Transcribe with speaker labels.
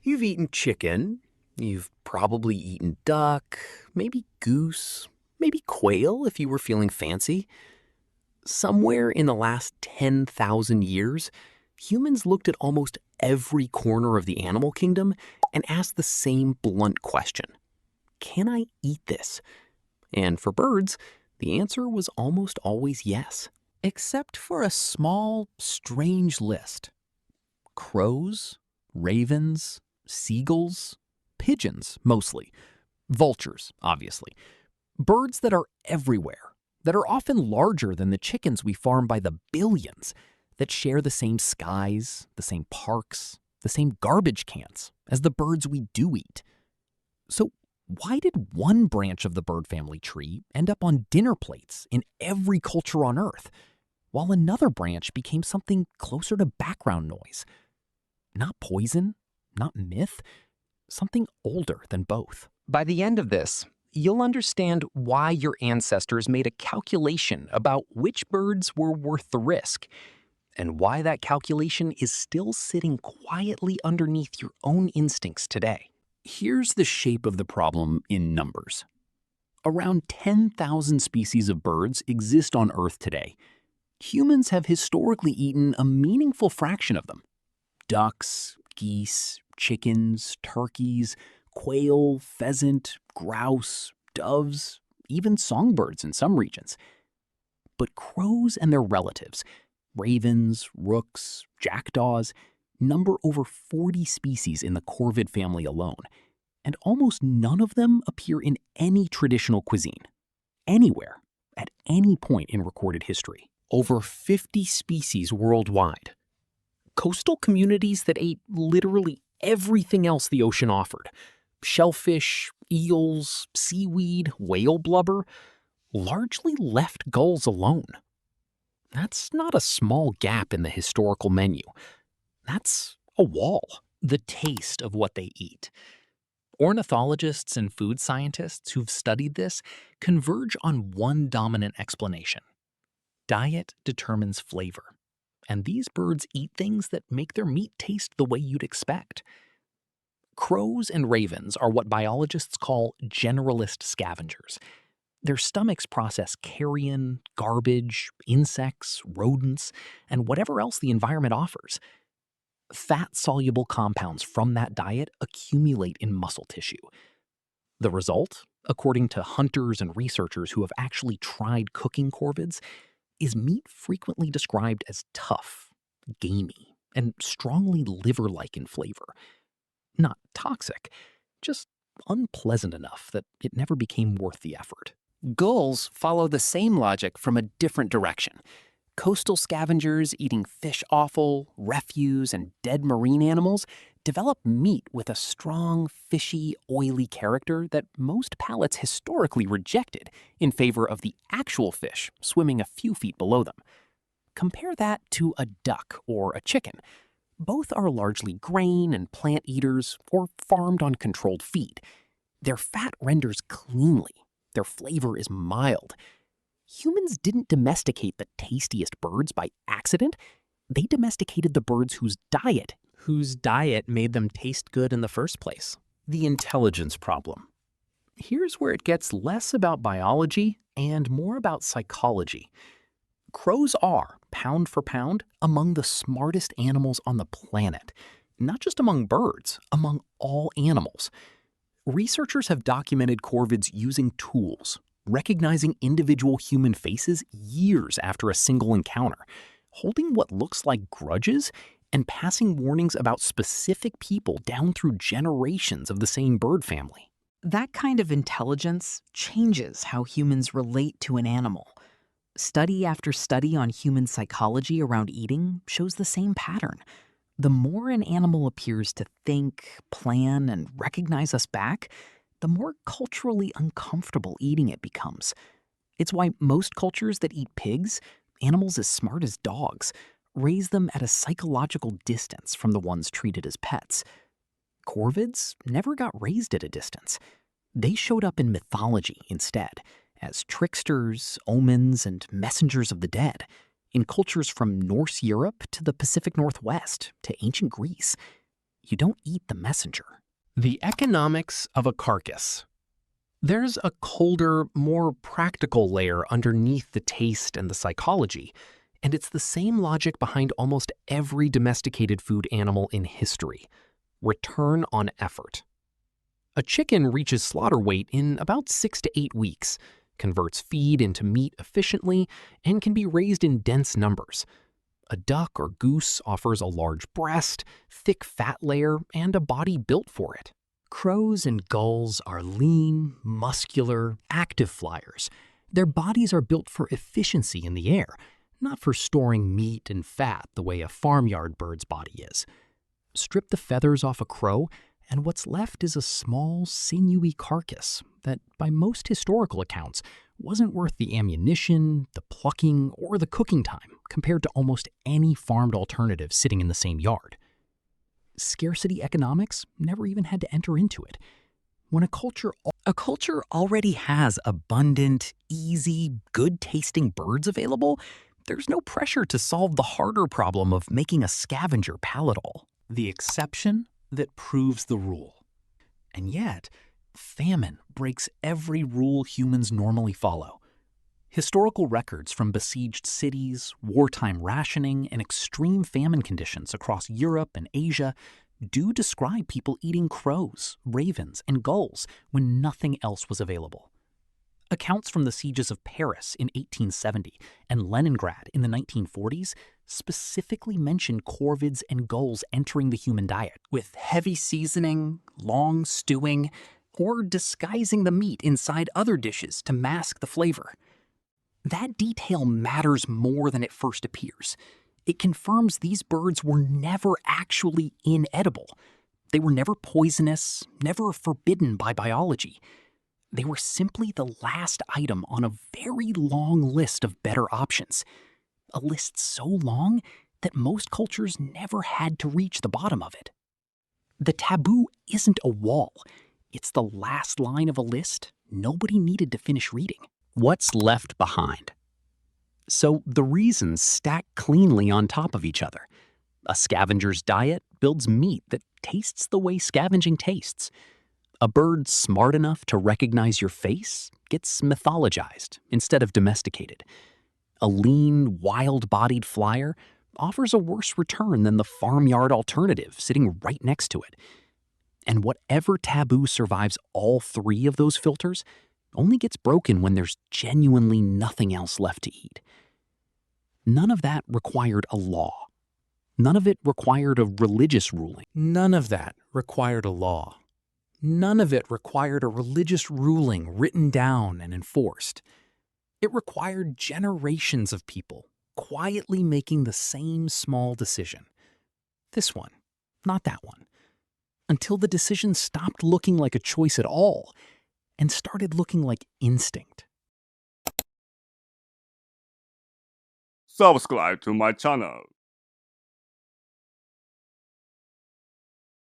Speaker 1: You've eaten chicken, you've probably eaten duck, maybe goose, maybe quail if you were feeling fancy. Somewhere in the last 10,000 years, humans looked at almost every corner of the animal kingdom and asked the same blunt question: can I eat this? And for birds, the answer was almost always yes.
Speaker 2: Except for a small, strange list. Crows, ravens, seagulls, pigeons mostly, vultures, obviously. Birds that are everywhere, that are often larger than the chickens we farm by the billions, that share the same skies, the same parks, the same garbage cans as the birds we do eat. So why did one branch of the bird family tree end up on dinner plates in every culture on Earth, while another branch became something closer to background noise? Not poison, not myth, something older than both.
Speaker 3: By the end of this, you'll understand why your ancestors made a calculation about which birds were worth the risk, and why that calculation is still sitting quietly underneath your own instincts today.
Speaker 1: Here's the shape of the problem in numbers. Around 10,000 species of birds exist on Earth today. Humans have historically eaten a meaningful fraction of them. Ducks, geese, chickens, turkeys, quail, pheasant, grouse, doves, even songbirds in some regions. But crows and their relatives, ravens, rooks, jackdaws, number over 40 species in the corvid family alone, and almost none of them appear in any traditional cuisine, anywhere, at any point in recorded history. Over 50 species worldwide. Coastal communities that ate literally everything else the ocean offered: shellfish, eels, seaweed, whale blubber, largely left gulls alone. That's not a small gap in the historical menu. That's a wall.
Speaker 2: The taste of what they eat. Ornithologists and food scientists who've studied this converge on one dominant explanation. Diet determines flavor, and these birds eat things that make their meat taste the way you'd expect. Crows and ravens are what biologists call generalist scavengers. Their stomachs process carrion, garbage, insects, rodents, and whatever else the environment offers. Fat-soluble compounds from that diet accumulate in muscle tissue. The result, according to hunters and researchers who have actually tried cooking corvids, is meat frequently described as tough, gamey, and strongly liver-like in flavor. Not toxic, just unpleasant enough that it never became worth the effort.
Speaker 4: Gulls follow the same logic from a different direction. Coastal scavengers eating fish offal, refuse, and dead marine animals develop meat with a strong, fishy, oily character that most palates historically rejected in favor of the actual fish swimming a few feet below them. Compare that to a duck or a chicken. Both are largely grain and plant eaters or farmed on controlled feed. Their fat renders cleanly. Their flavor is mild. Humans didn't domesticate the tastiest birds by accident. They domesticated the birds whose diet made them taste good in the first place.
Speaker 1: The intelligence problem. Here's where it gets less about biology and more about psychology. Crows are, pound for pound, among the smartest animals on the planet. Not just among birds, among all animals. Researchers have documented corvids using tools, recognizing individual human faces years after a single encounter, holding what looks like grudges, and passing warnings about specific people down through generations of the same bird family.
Speaker 5: That kind of intelligence changes how humans relate to an animal. Study after study on human psychology around eating shows the same pattern. The more an animal appears to think, plan, and recognize us back, the more culturally uncomfortable eating it becomes. It's why most cultures that eat pigs, animals as smart as dogs, raise them at a psychological distance from the ones treated as pets. Corvids never got raised at a distance. They showed up in mythology instead, as tricksters, omens, and messengers of the dead, in cultures from Norse Europe to the Pacific Northwest to ancient Greece.
Speaker 1: you don't eat the messenger.
Speaker 3: The economics of a carcass. There's a colder, more practical layer underneath the taste and the psychology, and it's the same logic behind almost every domesticated food animal in history: return on effort. A chicken reaches slaughter weight in about 6 to 8 weeks, converts feed into meat efficiently, and can be raised in dense numbers. A duck or goose offers a large breast, thick fat layer, and a body built for it.
Speaker 1: Crows and gulls are lean, muscular, active flyers. Their bodies are built for efficiency in the air, not for storing meat and fat the way a farmyard bird's body is. Strip the feathers off a crow, and what's left is a small, sinewy carcass that, by most historical accounts, wasn't worth the ammunition, the plucking, or the cooking time compared to almost any farmed alternative sitting in the same yard. Scarcity economics never even had to enter into it. When a culture already has abundant, easy, good-tasting birds available, there's no pressure to solve the harder problem of making a scavenger palatable. The exception that proves the rule. And yet, famine breaks every rule humans normally follow. Historical records from besieged cities, wartime rationing, and extreme famine conditions across Europe and Asia do describe people eating crows, ravens, and gulls when nothing else was available. Accounts from the sieges of Paris in 1870 and Leningrad in the 1940s specifically mention corvids and gulls entering the human diet, with heavy seasoning, long stewing, or disguising the meat inside other dishes to mask the flavor. That detail matters more than it first appears. It confirms these birds were never actually inedible. They were never poisonous, never forbidden by biology. They were simply the last item on a very long list of better options. A list so long that most cultures never had to reach the bottom of it. The taboo isn't a wall. It's the last line of a list nobody needed to finish reading. What's left behind? So the reasons stack cleanly on top of each other. A scavenger's diet builds meat that tastes the way scavenging tastes. A bird smart enough to recognize your face gets mythologized instead of domesticated. A lean, wild-bodied flyer offers a worse return than the farmyard alternative sitting right next to it. And whatever taboo survives all three of those filters only gets broken when there's genuinely nothing else left to eat. None of that required a law. None of it required a religious ruling.
Speaker 3: None of that required a law. None of it required a religious ruling written down and enforced. It required generations of people quietly making the same small decision. This one, not that one. Until the decision stopped looking like a choice at all and started looking like instinct.
Speaker 6: Subscribe to my channel.